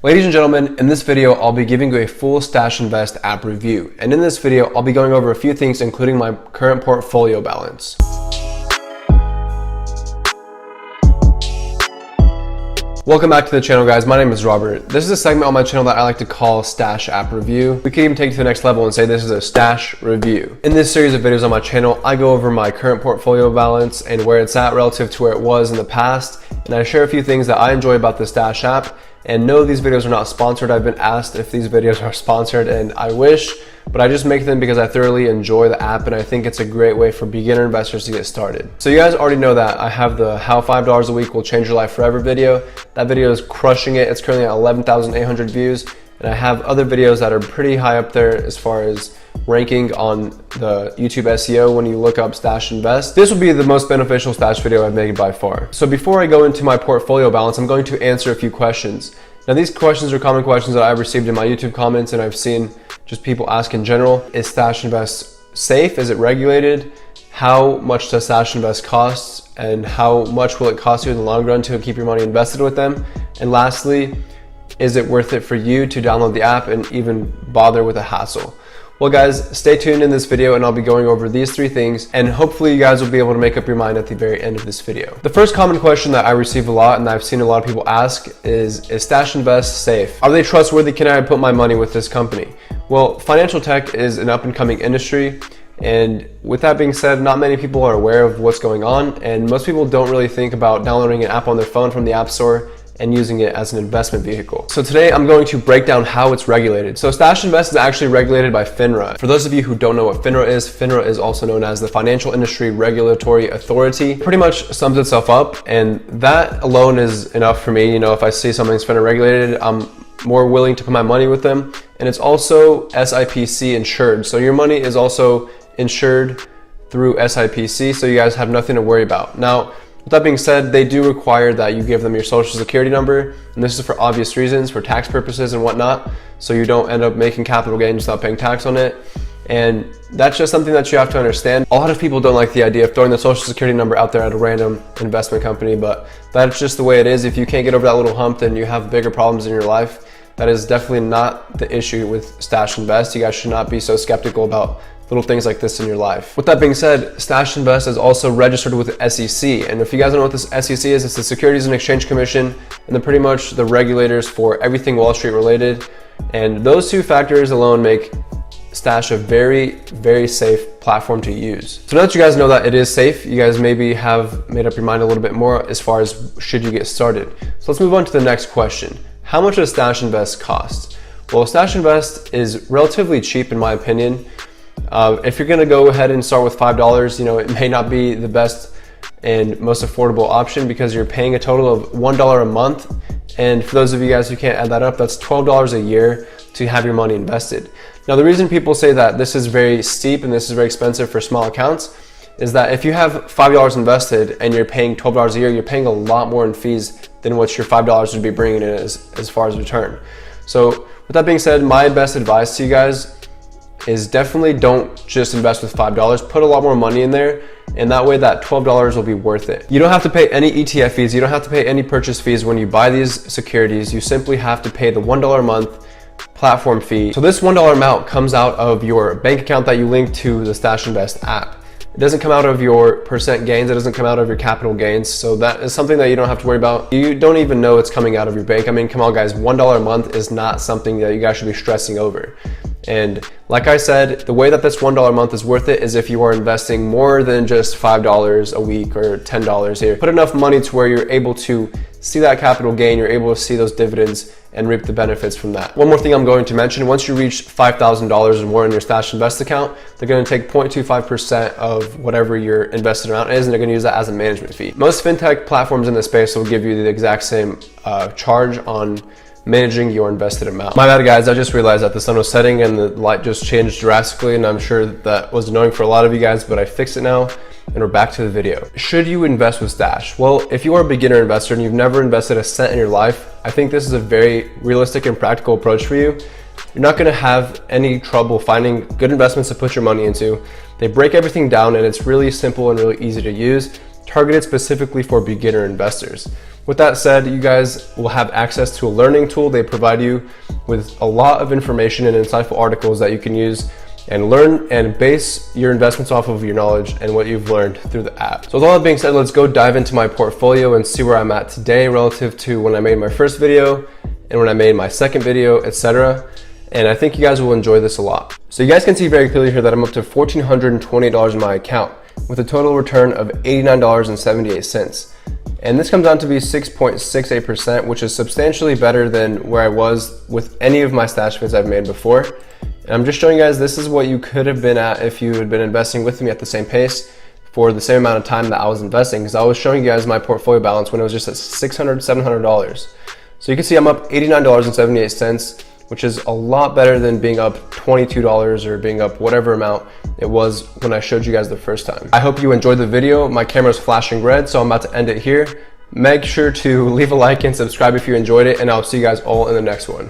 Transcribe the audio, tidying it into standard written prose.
Ladies and gentlemen, in this video, I'll be giving you a full Stash Invest app review. And in this video, I'll be going over a few things, including my current portfolio balance. Welcome back to the channel, guys. My name is Robert. This is a segment on my channel that I like to call Stash App Review. We could even take it to the next level and say this is a Stash Review. In this series of videos on my channel, I go over my current portfolio balance and where it's at relative to where it was in the past. And I share a few things that I enjoy about the Stash app. And no, these videos are not sponsored. I've been asked if these videos are sponsored, and I wish, but I just make them because I thoroughly enjoy the app and I think it's a great way for beginner investors to get started. So you guys already know that I have the How $5 a Week Will Change Your Life Forever video. That video is crushing it. It's currently at 11,800 views. And I have other videos that are pretty high up there as far as ranking on the YouTube SEO when you look up Stash Invest. This will be the most beneficial Stash video I've made by far. So before I go into my portfolio balance, I'm going to answer a few questions. Now these questions are common questions that I've received in my YouTube comments and I've seen just people ask in general. Is Stash Invest safe? Is it regulated? How much does Stash Invest cost? And how much will it cost you in the long run to keep your money invested with them? And lastly, is it worth it for you to download the app and even bother with the hassle? Well guys, stay tuned in this video and I'll be going over these three things and hopefully you guys will be able to make up your mind at the very end of this video. The first common question that I receive a lot and I've seen a lot of people ask is Stash Invest safe? Are they trustworthy? Can I put my money with this company? Well, financial tech is an up and coming industry, and with that being said, not many people are aware of what's going on, and most people don't really think about downloading an app on their phone from the App Store and using it as an investment vehicle. So today I'm going to break down how it's regulated. So Stash Invest is actually regulated by FINRA. For those of you who don't know what FINRA is also known as the Financial Industry Regulatory Authority. Pretty much sums itself up, and that alone is enough for me. You know, if I see something's FINRA regulated, I'm more willing to put my money with them. And it's also SIPC insured. So your money is also insured through SIPC, so you guys have nothing to worry about. Now, with that being said, they do require that you give them your social security number, and this is for obvious reasons, for tax purposes and whatnot, so you don't end up making capital gains without paying tax on it. And that's just something that you have to understand. A lot of people don't like the idea of throwing the social security number out there at a random investment company, but that's just the way it is. If you can't get over that little hump, then you have bigger problems in your life. That is definitely not the issue with Stash Invest. You guys should not be so skeptical about little things like this in your life. With that being said, Stash Invest is also registered with the SEC. And if you guys don't know what this SEC is, it's the Securities and Exchange Commission, and they're pretty much the regulators for everything Wall Street related. And those two factors alone make Stash a very, very safe platform to use. So now that you guys know that it is safe, you guys maybe have made up your mind a little bit more as far as should you get started. So let's move on to the next question. How much does Stash Invest cost? Well, Stash Invest is relatively cheap in my opinion. If you're gonna go ahead and start with $5, you know, it may not be the best and most affordable option because you're paying a total of $1 a month. And for those of you guys who can't add that up, that's $12 a year to have your money invested. Now, the reason people say that this is very steep and this is very expensive for small accounts is that if you have $5 invested and you're paying $12 a year, you're paying a lot more in fees than what your $5 would be bringing in as far as return. So with that being said, my best advice to you guys is definitely don't just invest with $5. Put a lot more money in there, and that way that $12 will be worth it. You don't have to pay any ETF fees. You don't have to pay any purchase fees when you buy these securities. You simply have to pay the $1 a month platform fee. So this $1 amount comes out of your bank account that you link to the Stash Invest app. It doesn't come out of your percent gains. It doesn't come out of your capital gains. So that is something that you don't have to worry about. You don't even know it's coming out of your bank. I mean, come on guys, $1 a month is not something that you guys should be stressing over. And like I said, the way that this $1 a month is worth it is if you are investing more than just $5 a week or $10 here. Put enough money to where you're able to see that capital gain, you're able to see those dividends and reap the benefits from that. One more thing I'm going to mention, once you reach $5,000 or more in your Stash Invest account, they're gonna take 0.25% of whatever your invested amount is, and they're gonna use that as a management fee. Most fintech platforms in the space will give you the exact same charge on managing your invested amount. My bad guys, I just realized that the sun was setting and the light just changed drastically, and I'm sure that was annoying for a lot of you guys, but I fixed it now and we're back to the video. Should you invest with Stash? Well, if you are a beginner investor and you've never invested a cent in your life, I think this is a very realistic and practical approach for you. You're not gonna have any trouble finding good investments to put your money into. They break everything down and it's really simple and really easy to use. targeted specifically for beginner investors. With that said, you guys will have access to a learning tool. They provide you with a lot of information and insightful articles that you can use and learn and base your investments off of your knowledge and what you've learned through the app. So with all that being said, let's go dive into my portfolio and see where I'm at today relative to when I made my first video and when I made my second video, etc. And I think you guys will enjoy this a lot. So you guys can see very clearly here that I'm up to $1,420 in my account with a total return of $89.78. And this comes out to be 6.68%, which is substantially better than where I was with any of my stash vids I've made before. And I'm just showing you guys this is what you could have been at if you had been investing with me at the same pace for the same amount of time that I was investing, because I was showing you guys my portfolio balance when it was just at $600, $700. So you can see I'm up $89.78, which is a lot better than being up $22 or being up whatever amount it was when I showed you guys the first time. I hope you enjoyed the video. My camera's flashing red, so I'm about to end it here. Make sure to leave a like and subscribe if you enjoyed it, and I'll see you guys all in the next one.